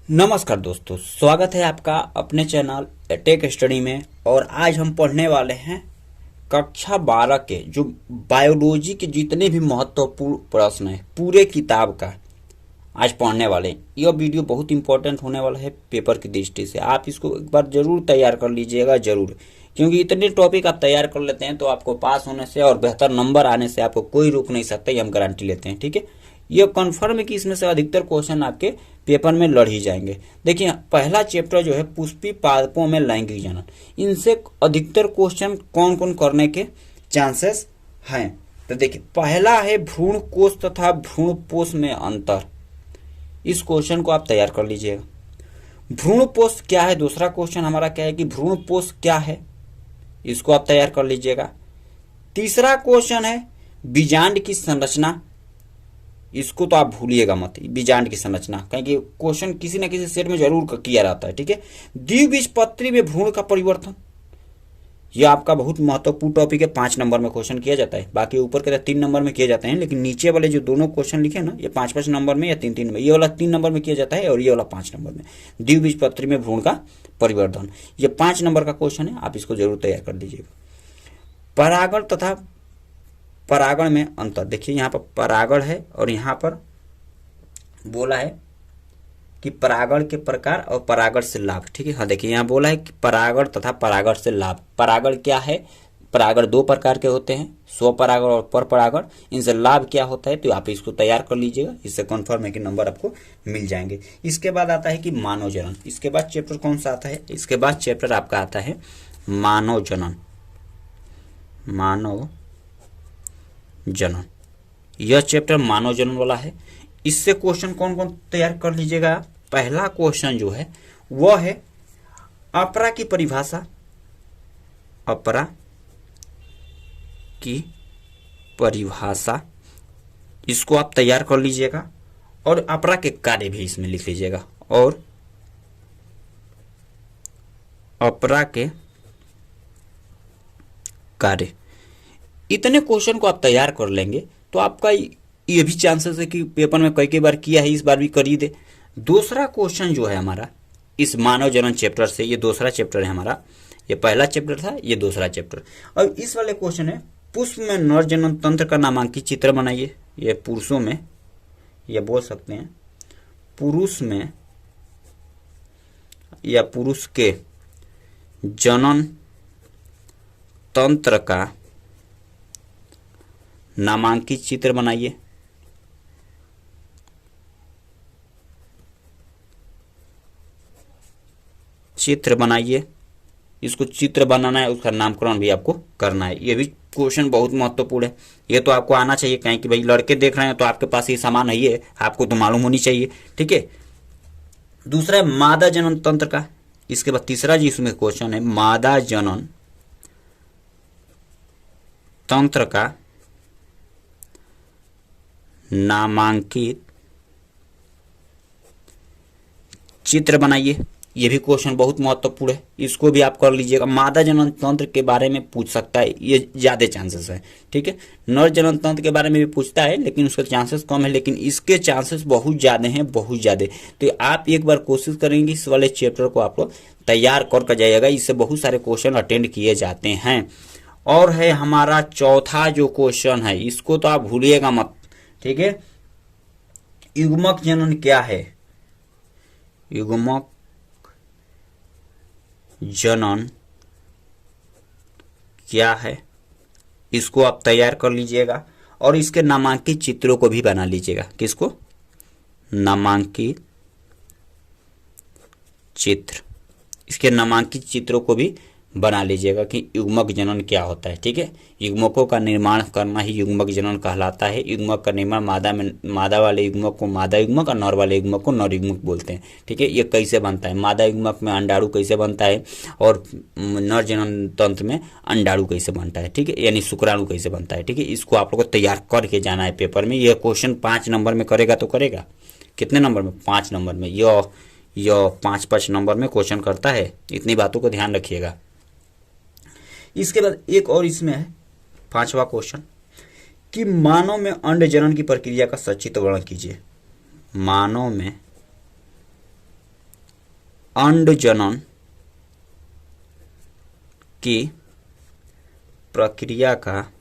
नमस्कार दोस्तों, स्वागत है आपका अपने चैनल टेक स्टडी में। और आज हम पढ़ने वाले हैं कक्षा 12 के जो बायोलॉजी के जितने भी महत्वपूर्ण प्रश्न हैं पूरे किताब का आज पढ़ने वाले हैं। यह वीडियो बहुत इंपॉर्टेंट होने वाला है पेपर की दृष्टि से। आप इसको एक बार जरूर तैयार कर लीजिएगा, जरूर, क्योंकि इतने टॉपिक आप तैयार कर लेते हैं तो आपको पास होने से और बेहतर नंबर आने से आपको कोई रोक नहीं सकता, ये हम गारंटी लेते हैं। ठीक है, ये कन्फर्म है कि इसमें से अधिकतर क्वेश्चन आपके पेपर में लड़ ही जाएंगे। देखिए, पहला चैप्टर जो है पुष्पी पादपों में लैंगिक जनन, इनसे अधिकतर क्वेश्चन कौन कौन करने के चांसेस हैं। तो देखिए, पहला है भ्रूण कोश तथा भ्रूण पोष में अंतर। इस क्वेश्चन को आप तैयार कर लीजिएगा। भ्रूण पोष क्या है, दूसरा क्वेश्चन हमारा क्या है कि भ्रूण पोष क्या है, इसको आप तैयार कर लीजिएगा। तीसरा क्वेश्चन है बीजांड की संरचना, इसको तो आप भूलिएगा मत, बीजांड की संरचना, क्योंकि क्वेश्चन किसी न किसी सेट में जरूर किया जाता है। ठीक है, द्विबीजपत्री में भ्रूण का परिवर्तन, यह आपका बहुत महत्वपूर्ण टॉपिक है, 5 नंबर में क्वेश्चन किया जाता है। बाकी ऊपर के 3 नंबर में किए जाते हैं, लेकिन नीचे वाले जो दोनों क्वेश्चन लिखे ना, ये 5-5 नंबर में या 3-3 में, ये वाला 3 नंबर में किया जाता है और ये वाला 5 नंबर में। द्विबीजपत्री में भ्रूण का परिवर्तन, ये 5 नंबर का क्वेश्चन है, आप इसको जरूर तैयार कर दीजिएगा। परागण तथा परागण में अंतर, देखिए यहाँ पर परागण है और यहाँ पर बोला है कि परागण के प्रकार और परागण से लाभ। ठीक है, हाँ देखिए यहाँ बोला है कि परागण तथा परागण से लाभ। परागण क्या है, परागण 2 प्रकार के होते हैं, स्वपरागण और परपरागण। इनसे लाभ क्या होता है, तो आप इसको तैयार कर लीजिएगा, इससे कन्फर्म है कि नंबर आपको मिल जाएंगे। इसके बाद आता है कि मानव जनन। इसके बाद चैप्टर कौन सा आता है, इसके बाद चैप्टर आपका आता है मानव जनन। मानव जनन, यह चैप्टर मानव जनन वाला है। इससे क्वेश्चन कौन कौन तैयार कर लीजिएगा। पहला क्वेश्चन जो है वह है अपरा की परिभाषा, अपरा की परिभाषा, इसको आप तैयार कर लीजिएगा। और अपरा के कार्य भी इसमें लिख लीजिएगा, और अपरा के कार्य। इतने क्वेश्चन को आप तैयार कर लेंगे तो आपका ये भी चांसेस है कि पेपर में कई बार किया है, इस बार भी कर ही दे। दूसरा क्वेश्चन जो है हमारा इस मानव जनन चैप्टर से, ये दूसरा चैप्टर है हमारा, ये पहला चैप्टर था, ये दूसरा चैप्टर। और इस वाले क्वेश्चन है पुष्प में नर जनन तंत्र का नामांकित चित्र बनाइए। ये पुरुषों में, ये बोल सकते हैं पुरुष में या पुरुष के जनन तंत्र का नामांकित चित्र बनाइए। चित्र बनाइए, इसको चित्र बनाना है, उसका नामकरण भी आपको करना है। ये भी क्वेश्चन बहुत महत्वपूर्ण है, ये तो आपको आना चाहिए, कहीं कि भाई लड़के देख रहे हैं तो आपके पास ये सामान नहीं है, आपको तो मालूम होनी चाहिए। ठीक है, दूसरा है मादा जनन तंत्र का। इसके बाद तीसरा जी इसमें क्वेश्चन है मादा जनन तंत्र का नामांकित चित्र बनाइए। यह भी क्वेश्चन बहुत महत्वपूर्ण है, इसको भी आप कर लीजिएगा। मादा जनन तंत्र के बारे में पूछ सकता है, ये ज्यादा चांसेस है। ठीक है, नर जनन तंत्र के बारे में भी पूछता है लेकिन उसके चांसेस कम है, लेकिन इसके चांसेस बहुत ज्यादा हैं, बहुत ज्यादा। तो आप एक बार कोशिश करेंगे इस वाले चैप्टर को आप लोग तैयार कर जाइएगा, इससे बहुत सारे क्वेश्चन अटेंड किए जाते हैं। और है हमारा चौथा जो क्वेश्चन है, इसको तो आप भूलिएगा मत। ठीक है, युग्मक जनन क्या है, युग्मक जनन क्या है, इसको आप तैयार कर लीजिएगा। और इसके नामांकित चित्रों को भी बना लीजिएगा। किसको, नामांकित चित्र, इसके नामांकित चित्रों को भी बना लीजिएगा कि युग्मक जनन क्या होता है। ठीक है, युग्मकों का निर्माण करना ही युग्मक जनन कहलाता है। युग्मक का निर्माण मादा वाले युग्मक को मादा युग्मक और नर वाले युग्मक को नर युग्मक बोलते हैं। ठीक है, ये कैसे बनता है, मादा युग्मक में अंडाणु कैसे बनता है और नर जनन तंत्र में अंडाणु कैसे बनता है। ठीक है, यानी शुक्राणु कैसे बनता है। ठीक है, इसको आप लोग को तैयार करके जाना है पेपर में। यह क्वेश्चन 5 नंबर में करेगा तो करेगा, कितने नंबर में, 5 नंबर में। यह 5-5 नंबर में क्वेश्चन करता है, इतनी बातों को ध्यान रखिएगा। इसके बाद एक और इसमें है 5वां क्वेश्चन कि मानव में अंड जनन की प्रक्रिया का सचित्र वर्णन कीजिए। मानव में अंड जनन की प्रक्रिया का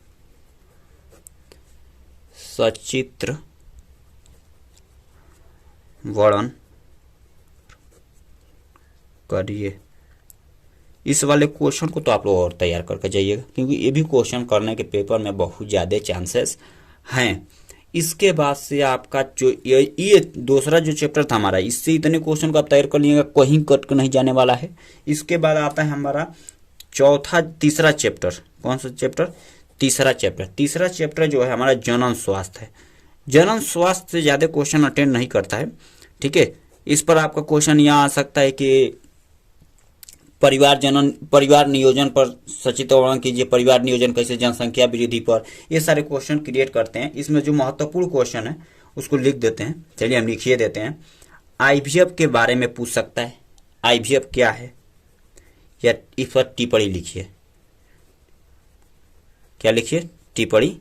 सचित्र वर्णन करिए। इस वाले क्वेश्चन को तो आप लोग और तैयार करके जाइएगा, क्योंकि ये भी क्वेश्चन करने के पेपर में बहुत ज़्यादा चांसेस हैं। इसके बाद से आपका जो ये दूसरा जो चैप्टर था हमारा, इससे इतने क्वेश्चन को आप तैयार कर लीजिएगा, कहीं कट के नहीं जाने वाला है। इसके बाद आता है हमारा तीसरा चैप्टर। कौन सा चैप्टर? तीसरा चैप्टर जो है हमारा जनन स्वास्थ्य है। जनन स्वास्थ्य से ज़्यादा क्वेश्चन अटेंड नहीं करता है, ठीक है। इस पर आपका क्वेश्चन यहाँ आ सकता है कि परिवार नियोजन पर सचित्र वर्णन कीजिए, परिवार नियोजन कैसे, जनसंख्या वृद्धि पर, ये सारे क्वेश्चन क्रिएट करते हैं। इसमें जो महत्वपूर्ण क्वेश्चन है उसको लिख देते हैं। चलिए हम लिखिए देते हैं। आईवीएफ के बारे में पूछ सकता है, आईवीएफ क्या है, या इस पर टिप्पणी लिखिए। क्या लिखिए? टिप्पणी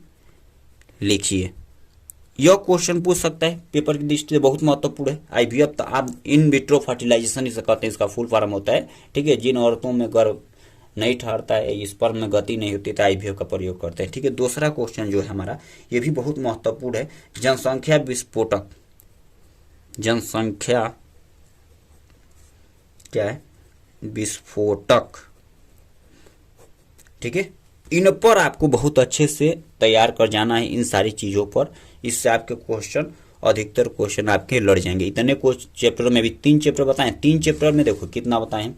लिखिए। यह क्वेश्चन पूछ सकता है, पेपर की दृष्टि से बहुत महत्वपूर्ण है। आईवीएफ तो आप इन विट्रो फर्टिलाइजेशन इसे कहते हैं, इसका फुल फॉर्म होता है, ठीक है। जिन औरतों में गर्भ नहीं ठहरता है, स्पर्म में गति नहीं होती, तो आईवीएफ का प्रयोग करते हैं, ठीक है। दूसरा क्वेश्चन जो है हमारा, ये भी बहुत महत्वपूर्ण है। जनसंख्या विस्फोटक, जनसंख्या क्या है? विस्फोटक, ठीक है। इन पर आपको बहुत अच्छे से तैयार कर जाना है, इन सारी चीजों पर। इससे आपके क्वेश्चन, अधिकतर क्वेश्चन आपके लड़ जाएंगे। इतने चैप्टर में भी 3 चैप्टर बताएं। 3 चैप्टर में देखो कितना बताएं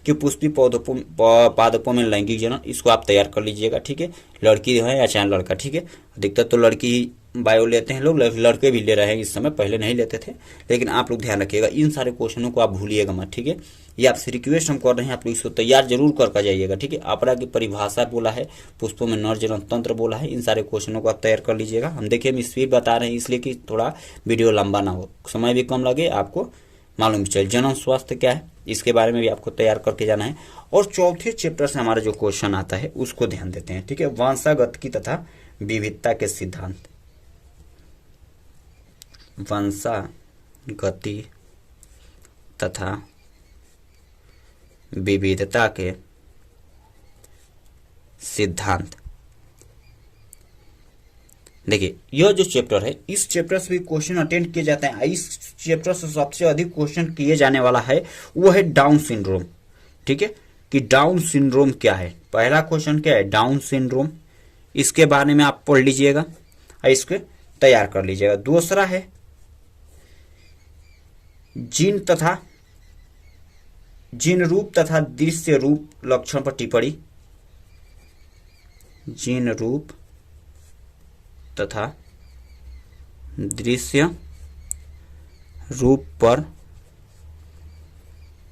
कि पुष्पी पादपों में लैंगिक जनन, इसको आप तैयार कर लीजिएगा, ठीक है। लड़की है या चाहे लड़का, ठीक है। अधिकतर तो लड़की ही बायो लेते हैं लोग, लड़के भी ले रहे हैं इस समय, पहले नहीं लेते थे। लेकिन आप लोग ध्यान रखिएगा, इन सारे क्वेश्चनों को आप भूलिएगा मत, ठीक है। ये आपसे रिक्वेस्ट हम कर रहे हैं, आप लोग इसको तैयार जरूर करके जाइएगा, ठीक है। अपरा की परिभाषा बोला है, पुष्पों में नर जनन तंत्र बोला है, इन सारे क्वेश्चनों को आप तैयार कर लीजिएगा। हम देखिए हम स्पीड बता रहे हैं इसलिए कि थोड़ा वीडियो लंबा ना हो, समय भी कम लगे, आपको मालूम भी चले। जनन स्वास्थ्य क्या है, इसके बारे में भी आपको तैयार करके जाना है। और चौथे चैप्टर से हमारा जो क्वेश्चन आता है उसको ध्यान देते हैं, ठीक है। वंशागतिकी तथा विविधता के सिद्धांत, वंशागति तथा विविधता के सिद्धांत। देखिए यह जो चैप्टर है, इस चैप्टर से भी क्वेश्चन अटेंड किए जाते हैं। इस चैप्टर से सबसे अधिक क्वेश्चन किए जाने वाला है वो है डाउन सिंड्रोम, ठीक है। कि डाउन सिंड्रोम क्या है। पहला क्वेश्चन क्या है? डाउन सिंड्रोम, इसके बारे में आप पढ़ लीजिएगा और इसको तैयार कर लीजिएगा। दूसरा है जीन रूप तथा दृश्य रूप लक्षण पर टिप्पणी, जीन रूप तथा दृश्य रूप पर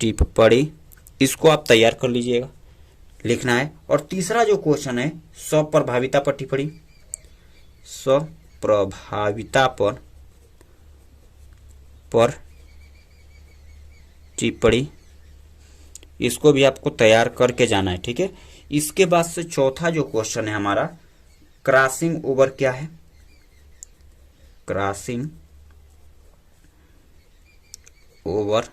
टिप्पणी, इसको आप तैयार कर लीजिएगा, लिखना है। और तीसरा जो क्वेश्चन है स्वप्रभाविता पर टिप्पणी, स्वप्रभाविता पर टिप्पणी, इसको भी आपको तैयार करके जाना है, ठीक है। इसके बाद से चौथा जो क्वेश्चन है हमारा, क्रॉसिंग ओवर क्या है, क्रॉसिंग ओवर,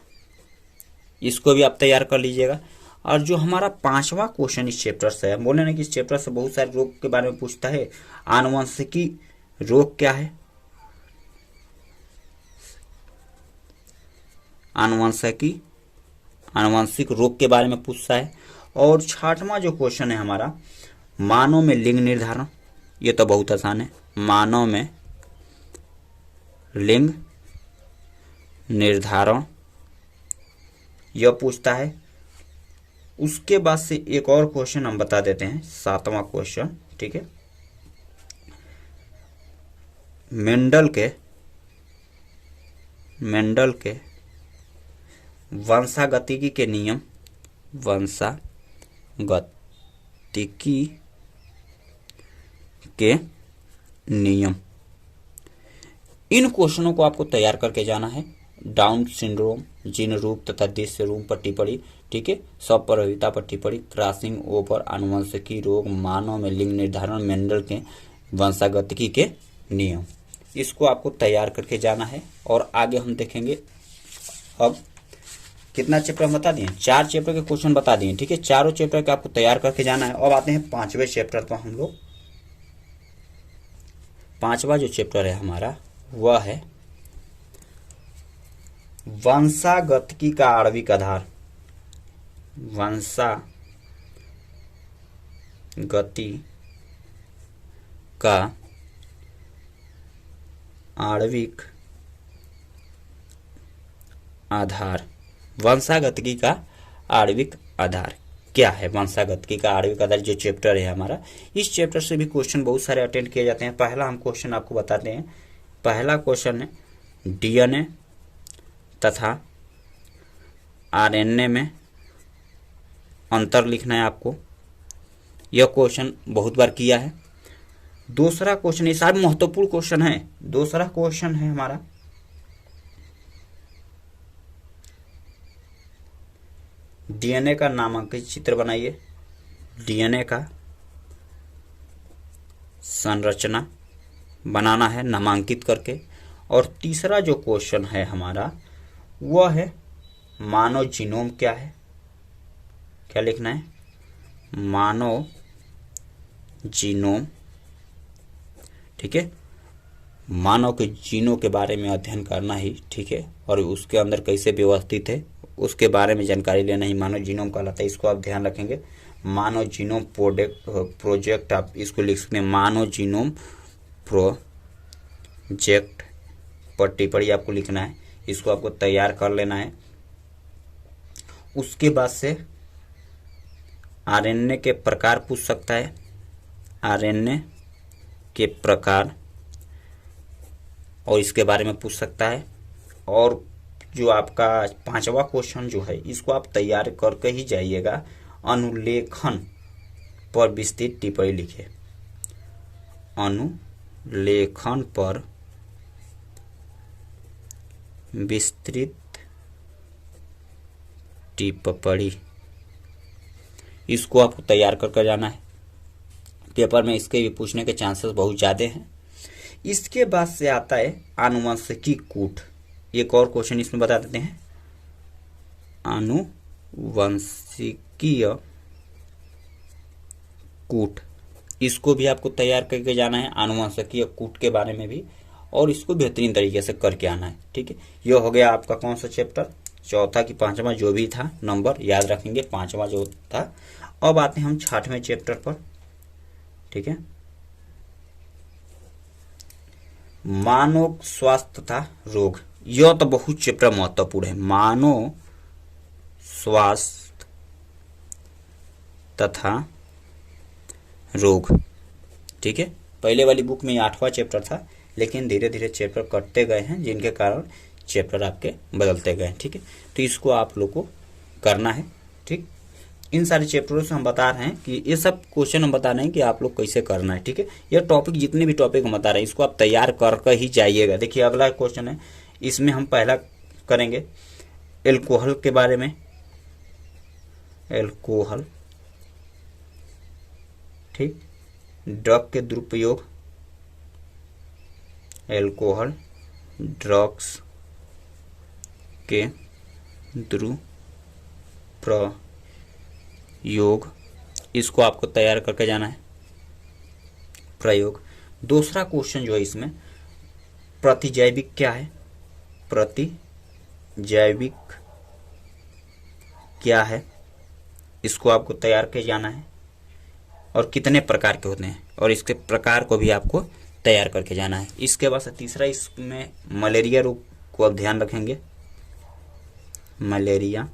इसको भी आप तैयार कर लीजिएगा। और जो हमारा पांचवा क्वेश्चन इस चैप्टर से है, बोले ना कि इस चैप्टर से बहुत सारे रोग के बारे में पूछता है। आनुवंशिकी रोग क्या है, आनुवंशिक रोग के बारे में पूछता है। और छठवां जो क्वेश्चन है हमारा, मानव में लिंग निर्धारण, ये तो बहुत आसान है। मानव में लिंग निर्धारण यह पूछता है। उसके बाद से एक और क्वेश्चन हम बता देते हैं, सातवां क्वेश्चन, ठीक है। मेंडल के वंशागतिकी के नियम, वंशागतिकी के नियम, इन क्वेश्चनों को आपको तैयार करके जाना है। डाउन सिंड्रोम, जीन रूप तथा दृश्य रूप पर टिप्पणी, ठीक है। स्वप्रभाविता पर टिप्पणी, क्रॉसिंग ओवर, आनुवंशिकी रोग, मानव में लिंग निर्धारण, मेंडल के वंशागतिकी के नियम, इसको आपको तैयार करके जाना है। और आगे हम देखेंगे अब कितना चैप्टर हम बता दिए, 4 चैप्टर के क्वेश्चन बता दिए, ठीक है। चारों चैप्टर के आपको तैयार करके जाना है। अब आते हैं 5वें चैप्टर पर हम लोग। 5वां जो चैप्टर है हमारा वह है वंशागतिकी का आणविक आधार। वंशागति का आणविक आधार। वंशागतिकी का आणविक आधार क्या है? वंशागतिकी का आणविक आधार जो चैप्टर है हमारा, इस चैप्टर से भी क्वेश्चन बहुत सारे अटेंड किए जाते हैं। पहला हम क्वेश्चन आपको बताते हैं। पहला क्वेश्चन है डीएनए तथा आरएनए में अंतर लिखना है आपको। यह क्वेश्चन बहुत बार किया है। दूसरा क्वेश्चन, ये सारे महत्वपूर्ण क्वेश्चन है। दूसरा क्वेश्चन है हमारा डीएनए का नामांकित चित्र बनाइए। डीएनए का संरचना बनाना है नामांकित करके। और तीसरा जो क्वेश्चन है हमारा वह है मानव जीनोम क्या है। क्या लिखना है? मानव जीनोम, ठीक है। मानव के जीनों के बारे में अध्ययन करना ही, ठीक है। और उसके अंदर कैसे व्यवस्थित है उसके बारे में जानकारी लेना ही मानव जीनोम कहलाता है। इसको आप ध्यान रखेंगे। मानव जीनोम प्रोजेक्ट आप इसको लिख सकते हैं। मानव जीनोम प्रोजेक्ट पर टिप्पणी आपको लिखना है। इसको आपको तैयार कर लेना है। उसके बाद से आरएनए के प्रकार पूछ सकता है। आरएनए के प्रकार और इसके बारे में पूछ सकता है। और जो आपका 5वां क्वेश्चन जो है इसको आप तैयार करके ही जाइएगा। अनुलेखन पर विस्तृत टिप्पणी लिखे। अनुलेखन पर विस्तृत टिप्पणी, इसको आपको तैयार करके जाना है। पेपर में इसके भी पूछने के चांसेस बहुत ज़्यादा हैं। इसके बाद से आता है आनुवंशिकी कूट। एक और क्वेश्चन इसमें बता देते हैं। आनुवंशिकीय कूट, इसको भी आपको तैयार करके जाना है। आनुवंशिकीय कूट के बारे में भी, और इसको बेहतरीन तरीके से करके आना है, ठीक है। यह हो गया आपका कौन सा चैप्टर, चौथा की 5वां जो भी था नंबर याद रखेंगे, 5वां जो था। अब आते हैं हम 6वें चैप्टर पर, ठीक है। मानव स्वास्थ्य तथा रोग, यह तो बहुत चैप्टर महत्वपूर्ण है। मानव स्वास्थ्य तथा रोग, ठीक है। पहले वाली बुक में 8वां चैप्टर था, लेकिन धीरे धीरे चैप्टर कटते गए हैं, जिनके कारण चैप्टर आपके बदलते गए, ठीक है। तो इसको आप लोग को करना है, ठीक। इन सारे चैप्टरों से हम बता रहे हैं कि ये सब क्वेश्चन हम बता रहे हैं कि आप लोग कैसे करना है, ठीक है। ये टॉपिक जितने भी टॉपिक हम बता रहे हैं इसको आप तैयार करके ही जाइएगा। देखिए अगला क्वेश्चन है, इसमें हम पहला करेंगे एल्कोहल के बारे में। एल्कोहल, ठीक। ड्रग के दुरुपयोग, एल्कोहल ड्रग्स के दुरुपयोग, इसको आपको तैयार करके जाना है। प्रयोग, दूसरा क्वेश्चन जो है इसमें प्रतिजैविक क्या है। प्रतिजैविक क्या है, इसको आपको तैयार करके जाना है। और कितने प्रकार के होते हैं, और इसके प्रकार को भी आपको तैयार करके जाना है। इसके बाद से तीसरा इसमें मलेरिया रोग को आप ध्यान रखेंगे। मलेरिया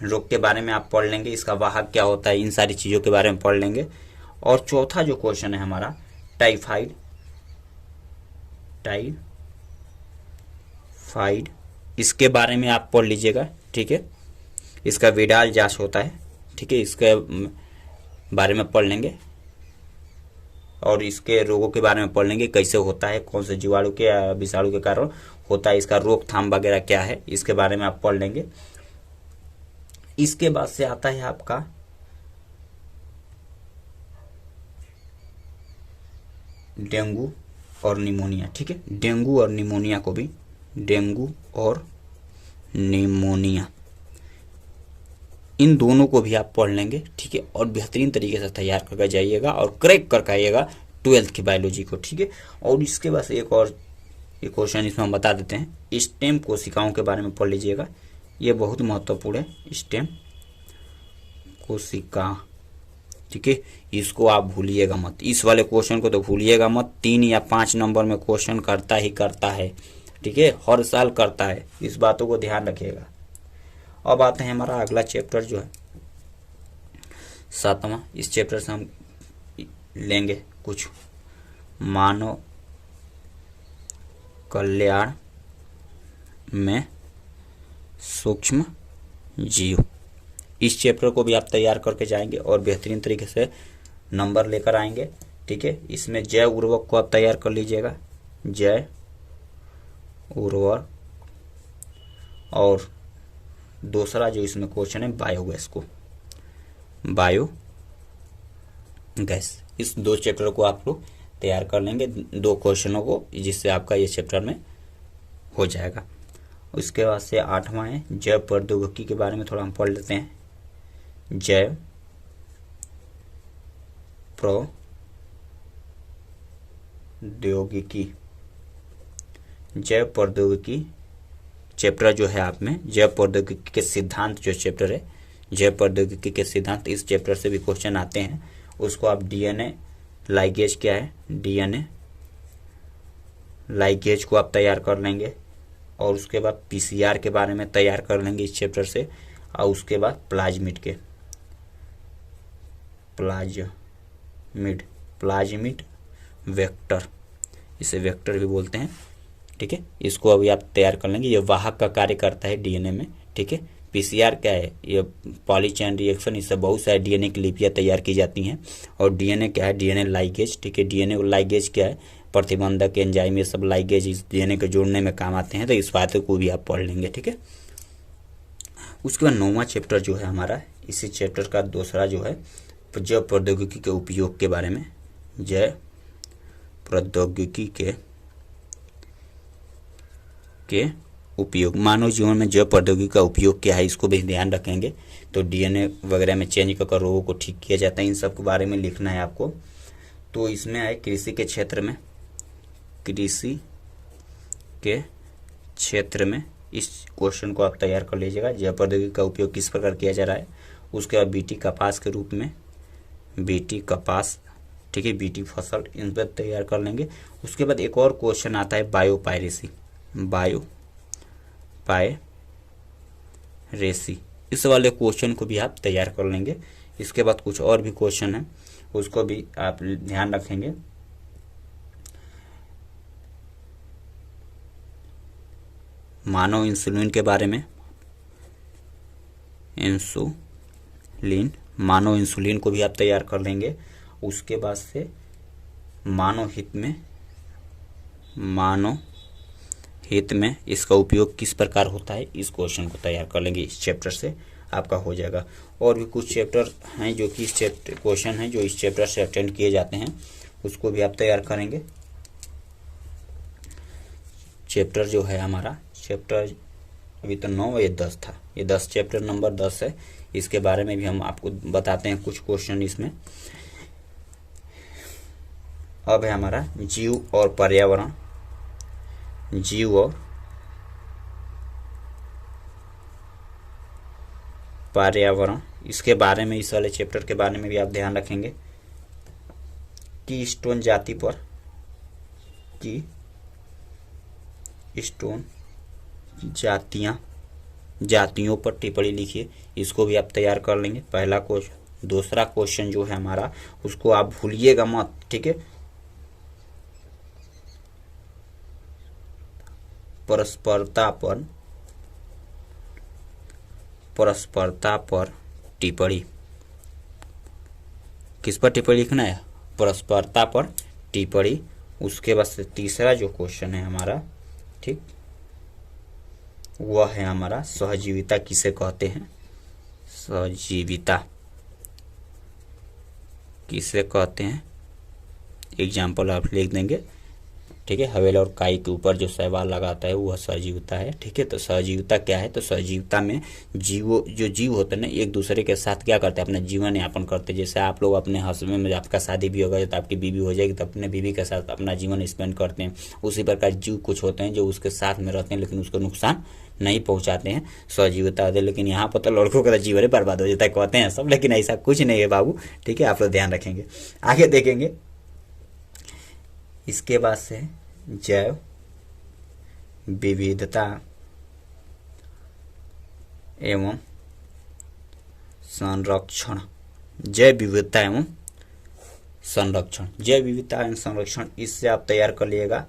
रोग के बारे में आप पढ़ लेंगे, इसका वाहक क्या होता है, इन सारी चीज़ों के बारे में पढ़ लेंगे। और चौथा जो क्वेश्चन है हमारा टाइफाइड, टाइफाइड इसके बारे में आप पढ़ लीजिएगा, ठीक है। इसका विडाल जांच होता है, ठीक है, इसके बारे में पढ़ लेंगे। और इसके रोगों के बारे में पढ़ लेंगे, कैसे होता है, कौन से जीवाणु के या विषाणु के कारण होता है, इसका रोकथाम वगैरह क्या है, इसके बारे में आप पढ़ लेंगे। इसके बाद से आता है आपका डेंगू और निमोनिया, ठीक है। डेंगू और निमोनिया को भी, डेंगू और निमोनिया इन दोनों को भी आप पढ़ लेंगे, ठीक है, और बेहतरीन तरीके से तैयार करके जाइएगा और क्रैक करके आइएगा 12th की बायोलॉजी को, ठीक है। और इसके बाद एक क्वेश्चन इसमें हम बता देते हैं, स्टेम कोशिकाओं के बारे में पढ़ लीजिएगा, ये बहुत महत्वपूर्ण है, स्टेम कोशिका, ठीक है। इसको आप भूलिएगा मत, इस वाले क्वेश्चन को तो भूलिएगा मत, 3 या 5 नंबर में क्वेश्चन करता ही करता है, ठीक है, हर साल करता है, इस बातों को ध्यान रखिएगा। अब आते हैं हमारा अगला चैप्टर जो है 7वां। इस चैप्टर से हम लेंगे कुछ मानव कल्याण में सूक्ष्म जीव। इस चैप्टर को भी आप तैयार करके जाएंगे और बेहतरीन तरीके से नंबर लेकर आएंगे, ठीक है। इसमें जैव उर्वरक को आप तैयार कर लीजिएगा, जैव उर्वरक, और दूसरा जो इसमें क्वेश्चन है बायोगैस को, बायो गैस। इस 2 चैप्टर को आप लोग तैयार कर लेंगे, 2 क्वेश्चनों को, जिससे आपका ये चैप्टर में हो जाएगा। उसके बाद से 8वां है जैव प्रौद्योगिकी के बारे में थोड़ा हम पढ़ लेते हैं। जैव प्रौद्योगिकी, जैव प्रौद्योगिकी चैप्टर जो है आप में जैव प्रौद्योगिकी के सिद्धांत जो चैप्टर है, जैव प्रौद्योगिकी के सिद्धांत, इस चैप्टर से भी क्वेश्चन आते हैं। उसको आप डीएनए लाइगेज क्या है, डीएनए लाइगेज को आप तैयार कर लेंगे, और उसके बाद पीसीआर के बारे में तैयार कर लेंगे इस चैप्टर से, और उसके बाद प्लाज्मिड वेक्टर, इसे वेक्टर भी बोलते हैं, ठीक है। इसको अभी आप तैयार कर लेंगे, ये वाहक का कार्य करता है डीएनए में, ठीक है। पीसीआर क्या है, ये पॉली चेन रिएक्शन, इससे बहुत सारे डीएनए की लिपियां तैयार की जाती हैं। और डीएनए क्या है, डीएनए लाइगेज, ठीक है। डीएनए लाइगेज क्या है, प्रतिबंधक एंजाइम, ये सब लाइगेज इस डीएनए को जोड़ने में काम आते हैं, तो इस बात को भी आप पढ़ लेंगे, ठीक है। उसके बाद 9वां चैप्टर जो है हमारा, इसी चैप्टर का दूसरा जो है जैव प्रौद्योगिकी के उपयोग के बारे में, जैव प्रौद्योगिकी के उपयोग, मानव जीवन में जैव प्रौद्योगिकी का उपयोग क्या है, इसको भी ध्यान रखेंगे। तो डीएनए वगैरह में चेंज कर रोगों को ठीक किया जाता है, इन सब के बारे में लिखना है आपको। तो इसमें आए कृषि के क्षेत्र में, कृषि के क्षेत्र में इस क्वेश्चन को आप तैयार कर लीजिएगा, जैव प्रौद्योगिकी का उपयोग किस प्रकार किया जा रहा है। उसके बाद बीटी कपास के रूप में, बीटी कपास, ठीक है, बीटी फसल, इन पर तैयार कर लेंगे। उसके बाद एक और क्वेश्चन आता है बायोपायरेसी, बायोपायरेसी, इस वाले क्वेश्चन को भी आप तैयार कर लेंगे। इसके बाद कुछ और भी क्वेश्चन है, उसको भी आप ध्यान रखेंगे। मानव इंसुलिन के बारे में, इंसुलिन, मानव इंसुलिन को भी आप तैयार कर लेंगे। उसके बाद से मानव हित में इसका उपयोग किस प्रकार होता है, इस क्वेश्चन को तैयार कर लेंगे, इस चैप्टर से आपका हो जाएगा। और भी कुछ चैप्टर हैं जो कि इस चैप्टर क्वेश्चन हैं जो इस चैप्टर से अटेंड किए जाते हैं, उसको भी आप तैयार करेंगे। चैप्टर जो है हमारा, चैप्टर अभी तो 9 या 10 था, ये 10 चैप्टर नंबर 10 है, इसके बारे में भी हम आपको बताते हैं कुछ क्वेश्चन इसमें। अब है हमारा जीव और पर्यावरण, जीव और पर्यावरण, इसके बारे में, इस वाले चैप्टर के बारे में भी आप ध्यान रखेंगे। कीस्टोन जाति पर, कीस्टोन जातियों पर टिप्पणी लिखिए, इसको भी आप तैयार कर लेंगे, पहला क्वेश्चन। दूसरा क्वेश्चन जो है हमारा, उसको आप भूलिएगा मत, ठीक है। परस्परता पर टिप्पणी, किस पर टिप्पणी लिखना है, परस्परता पर टिप्पणी। उसके बाद से तीसरा जो क्वेश्चन है हमारा, ठीक, वह है हमारा सहजीविता किसे कहते हैं, सहजीविता किसे कहते हैं, एग्जाम्पल आप लिख देंगे, ठीक है। हवेल और काई के ऊपर जो शैवाल लगाता है वह सजीवता है। ठीक है, तो सजीवता क्या है? तो सजीवता में जो जीव होते हैं ना, एक दूसरे के साथ क्या करते हैं? अपना जीवन यापन करते हैं। जैसे आप लोग अपने हस्बैंड में, आपका शादी भी होगा तो आपकी बीवी हो जाएगी, तो अपने बीवी के साथ अपना जीवन स्पेंड करते हैं। उसी प्रकार जीव कुछ होते हैं जो उसके साथ में रहते हैं लेकिन उसको नुकसान नहीं पहुंचाते हैं, सजीवता होते हैं। लेकिन यहाँ पर तो लड़कों का जीवन ही बर्बाद हो जाता है कहते हैं सब, लेकिन ऐसा कुछ नहीं है बाबू। ठीक है, आप लोग ध्यान रखेंगे। आगे देखेंगे, इसके बाद से जैव विविधता एवं संरक्षण। जैव विविधता एवं संरक्षण, जैव विविधता एवं संरक्षण, इससे आप तैयार कर लिएगा।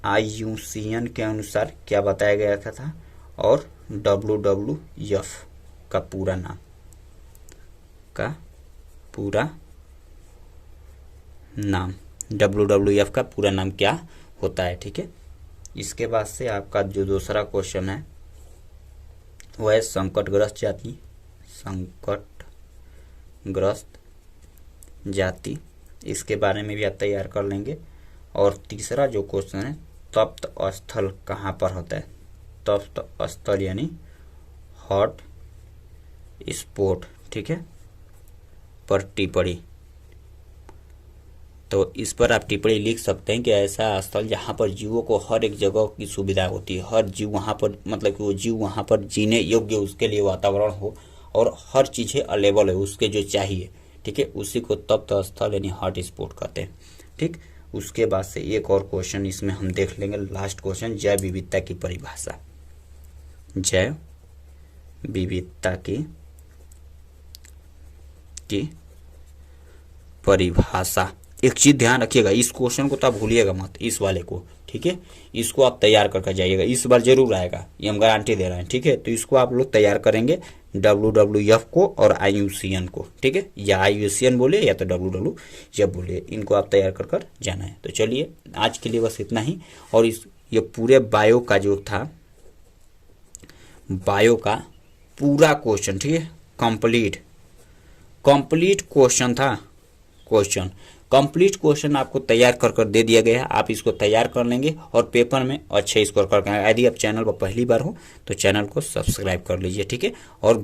IUCN के अनुसार क्या बताया गया था और WWF का पूरा नाम WWF का पूरा नाम क्या होता है। ठीक है, इसके बाद से आपका जो दूसरा क्वेश्चन है वह है संकटग्रस्त जाति, इसके बारे में भी आप तैयार कर लेंगे। और तीसरा जो क्वेश्चन है, तप्त स्थल कहाँ पर होता है? तप्त स्थल यानी हॉट स्पॉट। ठीक है, पर टिप्पणी, तो इस पर आप टिप्पणी लिख सकते हैं कि ऐसा स्थल जहाँ पर जीवों को हर एक जगह की सुविधा होती है, हर जीव वहाँ पर, मतलब कि वो जीव वहाँ पर जीने योग्य उसके लिए वातावरण हो और हर चीज़ें अवेलेबल है उसके जो चाहिए। ठीक है, उसी को तप्त स्थल यानी हॉट स्पॉट कहते हैं। ठीक, उसके बाद से एक और क्वेश्चन इसमें हम देख लेंगे, लास्ट क्वेश्चन, जैव विविधता की परिभाषा। जैव विविधता की परिभाषा। एक चीज ध्यान रखिएगा, इस क्वेश्चन को तो आप भूलिएगा मत, इस वाले को। ठीक है, इसको आप तैयार करके जाइएगा, इस बार जरूर आएगा, ये हम गारंटी दे रहे हैं। ठीक है, तो इसको आप लोग तैयार करेंगे, WWF को और IUCN को। ठीक है, या IUCN बोले या तो WWF बोले, इनको आप तैयार कर जाना है। तो चलिए आज के लिए बस इतना ही। और ये पूरे बायो का जो था, बायो का पूरा क्वेश्चन, ठीक है, कंप्लीट क्वेश्चन था। कंप्लीट क्वेश्चन आपको तैयार कर दे दिया गया है। आप इसको तैयार कर लेंगे और पेपर में अच्छे स्कोर करके, यदि आप चैनल पर पहली बार हो तो चैनल को सब्सक्राइब कर लीजिए। ठीक है, और